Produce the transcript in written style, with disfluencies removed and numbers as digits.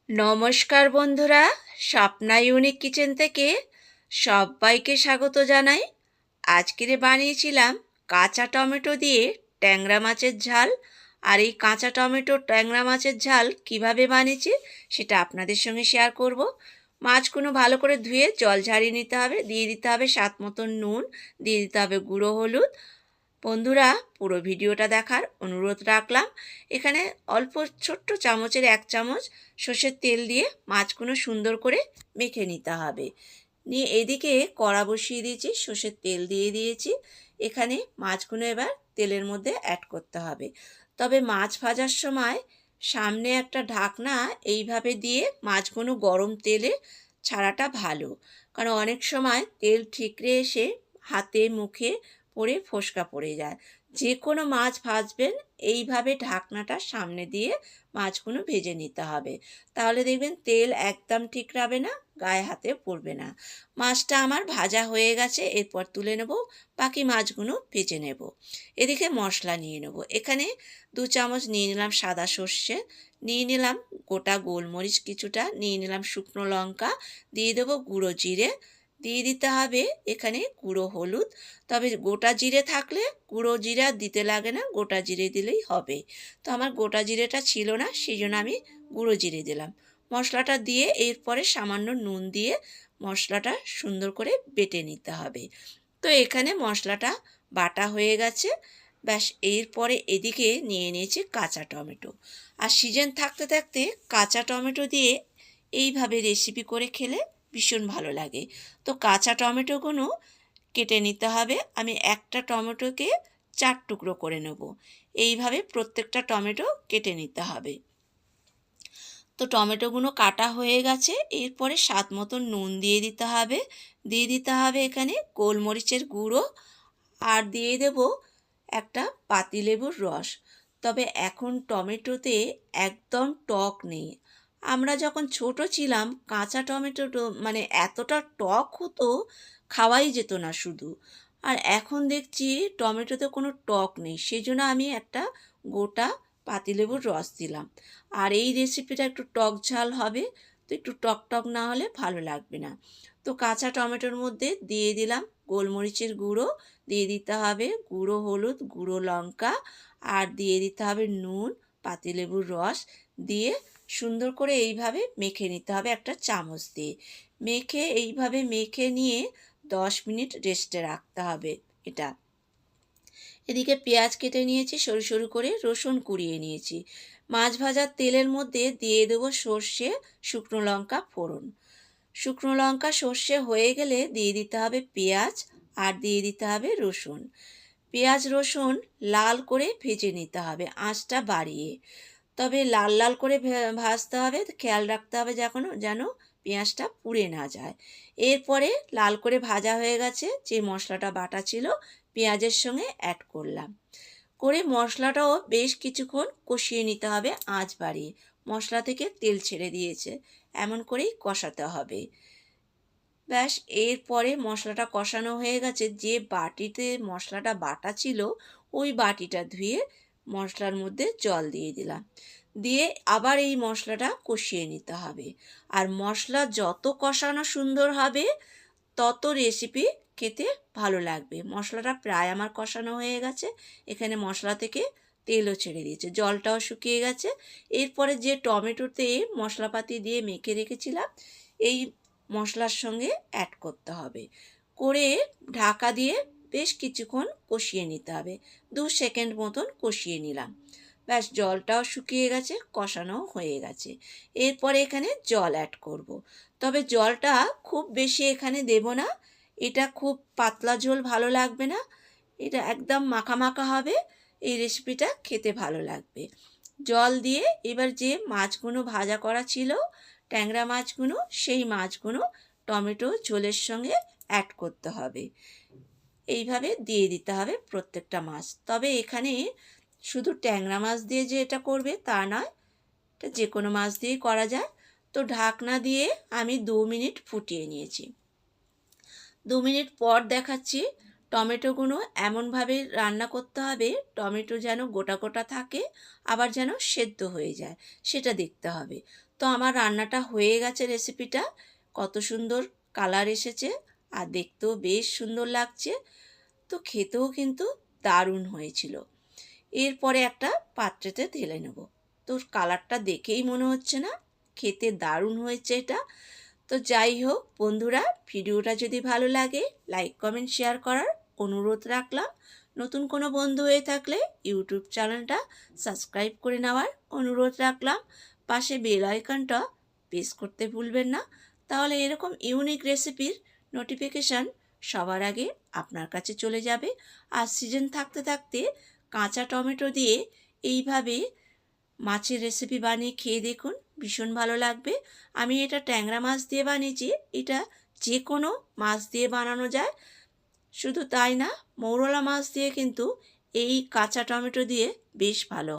নমস্কার বন্ধুরা, Swapna unique kitchen থেকে সবাইকে স্বাগত জানাই। আজকে বানিয়েছিলাম কাঁচা টমেটো দিয়ে ট্যাংরা মাছের ঝাল। আর এই কাঁচা টমেটো ট্যাংরা মাছের ঝাল কিভাবে বানিয়েছি সেটা আপনাদের সঙ্গে শেয়ার করব। মাছগুলো ভালো করে ধুয়ে জল ঝারিয়ে নিতে হবে, দিয়ে দিতে হবে স্বাদ মতন নুন, দিয়ে দিতে হবে গুঁড়ো হলুদ। বন্ধুরা, পুরো ভিডিওটা দেখার অনুরোধ রাখলাম। এখানে অল্প ছোট্ট চামচের 1 চামচ সর্ষের তেল দিয়ে মাছগুলো সুন্দর করে মেখে নিতে হবে। নিয়ে এদিকে কড়া বসিয়ে দিয়েছি, সর্ষের তেল দিয়ে দিয়েছি। এখানে মাছগুলো এবার তেলের মধ্যে অ্যাড করতে হবে। তবে মাছ ভাজার সময় সামনে একটা ঢাকনা এইভাবে দিয়ে মাছগুলো গরম তেলে ছাড়াটা ভালো, কারণ অনেক সময় তেল ঠিকরে এসে হাতে মুখে পড়ে ফোসকা পড়ে যায়। যে কোনো মাছ ভাজবেন এইভাবে ঢাকনাটা সামনে দিয়ে মাছগুলো ভেজে নিতে হবে, তাহলে দেখবেন তেল একদম ঠিকরাবে না, গায়ে হাতে পড়বে না। মাছটা আমার ভাজা হয়ে গেছে, এরপর তুলে নেব, বাকি মাছগুলো ভেজে নেব। এদিকে মশলা নিয়ে নেব। এখানে 2 চামচ নিয়ে নিলাম সাদা সর্ষে, নিয়ে নিলাম গোটা গোলমরিচ কিছুটা, নিয়ে নিলাম শুকনো লঙ্কা, দিয়ে দেবো গুঁড়ো জিরে, দিয়ে দিতে হবে এখানে গুঁড়ো হলুদ। তবে গোটা জিরে থাকলে গুঁড়ো জিরা দিতে লাগে না, গোটা জিরে দিলেই হবে। তো আমার গোটা জিরেটা ছিল না, সেই জন্য আমি গুঁড়ো জিরে দিলাম। মশলাটা দিয়ে এরপরে সামান্য নুন দিয়ে মশলাটা সুন্দর করে বেটে নিতে হবে। তো এখানে মশলাটা বাটা হয়ে গেছে। ব্যাস, এরপরে এদিকে নিয়ে নিয়েছি কাঁচা টমেটো। আর সিজন থাকতে থাকতে কাঁচা টমেটো দিয়ে এইভাবে রেসিপি করে খেলে ভীষণ ভালো লাগে। তো কাঁচা টমেটোগুলো কেটে নিতে হবে। আমি একটা টমেটোকে 4 টুকরো করে নেব। এইভাবে প্রত্যেকটা টমেটো কেটে নিতে হবে। তো টমেটোগুলো কাটা হয়ে গেছে, এরপরে স্বাদ মতো নুন দিয়ে দিতে হবে, দিয়ে দিতে হবে এখানে গোলমরিচের গুঁড়ো, আর দিয়ে দেব একটা পাতিলেবুর রস। তবে এখন টমেটোতে একদম টক নেই। আমরা যখন ছোট ছিলাম কাঁচা টমেটো মানে এতটা টক হতো, খাওয়াই যেত না শুধু। আর এখন দেখছি টমেটোতে কোনো টক নেই, সেই জন্য আমি একটা গোটা পাতিলেবুর রস দিলাম। আর এই রেসিপিটা একটু টক ঝাল হবে, তো একটু টক টক না হলে ভালো লাগবে না। তো কাঁচা টমেটোর মধ্যে দিয়ে দিলাম গোলমরিচের গুঁড়ো, দিয়ে দিতে হবে গুঁড়ো হলুদ, গুঁড়ো লঙ্কা, আর দিয়ে দিতে হবে নুন, পাতিলেবুর রস দিয়ে সুন্দর করে এইভাবে মেখে নিতে হবে একটা চামচ দিয়ে। এইভাবে মেখে নিয়ে 10 মিনিট রেস্টে রাখতে হবে এটা। এদিকে পেঁয়াজ কেটে নিয়েছি সরু সরু করে, রসুন কুড়িয়ে নিয়েছি। মাছ ভাজার তেলের মধ্যে দিয়ে দেবো সর্ষে, শুকনো লঙ্কা ফোড়ন। শুকনো লঙ্কা সর্ষে হয়ে গেলে দিয়ে দিতে হবে পেঁয়াজ, আর দিয়ে দিতে হবে রসুন। পেঁয়াজ রসুন লাল করে ভেজে নিতে হবে আঁচটা বাড়িয়ে। তবে লাল লাল করে ভাজতে হবে, খেয়াল রাখতে হবে যেন পেঁয়াজটা পুড়ে না যায়। এরপরে লাল করে ভাজা হয়ে গেছে, যে মশলাটা বাটা ছিল পেঁয়াজের সঙ্গে অ্যাড করলাম। করে মশলাটাও বেশ কিছুক্ষণ কষিয়ে নিতে হবে আঁচ বাড়িয়ে। মশলা থেকে তেল ছেড়ে দিয়েছে, এমন করেই কষাতে হবে। ব্যাস, এরপরে মশলাটা কষানো হয়ে গেছে, যে বাটিতে মশলাটা বাটা ছিল ওই বাটিটা ধুয়ে মশলার মধ্যে জল দিয়ে দিলাম, দিয়ে আবার এই মশলাটা কষিয়ে নিতে হবে। আর মশলা যত কষানো সুন্দর হবে তত রেসিপি খেতে ভালো লাগবে। মশলাটা প্রায় আমার কষানো হয়ে গেছে, এখানে মশলা থেকে তেলও ছেড়ে দিয়েছে, জলটাও শুকিয়ে গেছে। এরপরে যে টমেটোতে মশলাপাতি দিয়ে মেখে রেখেছিলাম এই মশলার সঙ্গে অ্যাড করতে হবে, করে ঢাকা দিয়ে বেশ কিছুক্ষণ কষিয়ে নিতে হবে। 2 সেকেন্ড মতন কষিয়ে নিলাম। ব্যাস, জলটাও শুকিয়ে গেছে, কষানো হয়ে গেছে। এরপরে এখানে জল অ্যাড করব। তবে জলটা খুব বেশি এখানে দেব না, এটা খুব পাতলা ঝোল ভালো লাগবে না, এটা একদম মাখা মাখা হবে। এই রেসিপিটা খেতে ভালো লাগবে। জল দিয়ে এবার যে মাছগুলো ভাজা করা ছিল ট্যাংরা মাছগুলো, সেই মাছগুলো টমেটো ঝোলের সঙ্গে অ্যাড করতে হবে। এইভাবে দিয়ে দিতে হবে প্রত্যেকটা মাছ। তবে এখানে শুধু ট্যাংরা মাছ দিয়ে যে এটা করবে তা নয়, এটা যে কোনো মাছ দিয়েই করা যায়। তো ঢাকনা দিয়ে আমি 2 মিনিট ফুটিয়ে নিয়েছি। 2 মিনিট পর দেখাচ্ছি। টমেটোগুলো এমনভাবে রান্না করতে হবে টমেটো যেন গোটা গোটা থাকে, আবার যেন সেদ্ধ হয়ে যায় সেটা দেখতে হবে। তো আমার রান্নাটা হয়ে গেছে, রেসিপিটা কত সুন্দর কালার এসেছে আর দেখতেও বেশ সুন্দর লাগছে। তো খেতেও কিন্তু দারুণ হয়েছিল। এরপরে একটা পাত্রেতে ঢেলে নেব। তো কালারটা দেখেই মনে হচ্ছে না খেতে দারুণ হয়েছে এটা। তো যাই হোক বন্ধুরা, ভিডিওটা যদি ভালো লাগে লাইক কমেন্ট শেয়ার করার অনুরোধ রাখলাম। নতুন কোনো বন্ধু হয়ে থাকলে ইউটিউব চ্যানেলটা সাবস্ক্রাইব করে নেওয়ার অনুরোধ রাখলাম। পাশে বেল আইকনটা প্রেস করতে ভুলবেন না, তাহলে এরকম ইউনিক রেসিপির নোটিফিকেশান সবার আগে আপনার কাছে চলে যাবে। আর সিজন থাকতে থাকতে কাঁচা টমেটো দিয়ে এইভাবে মাছের রেসিপি বানিয়ে খেয়ে দেখুন, ভীষণ ভালো লাগবে। আমি এটা ট্যাংরা মাছ দিয়ে বানিয়েছি, এটা যে কোনো মাছ দিয়ে বানানো যায়। শুধু তাই না, মৌরলা মাছ দিয়ে কিন্তু এই কাঁচা টমেটো দিয়ে বেশ ভালো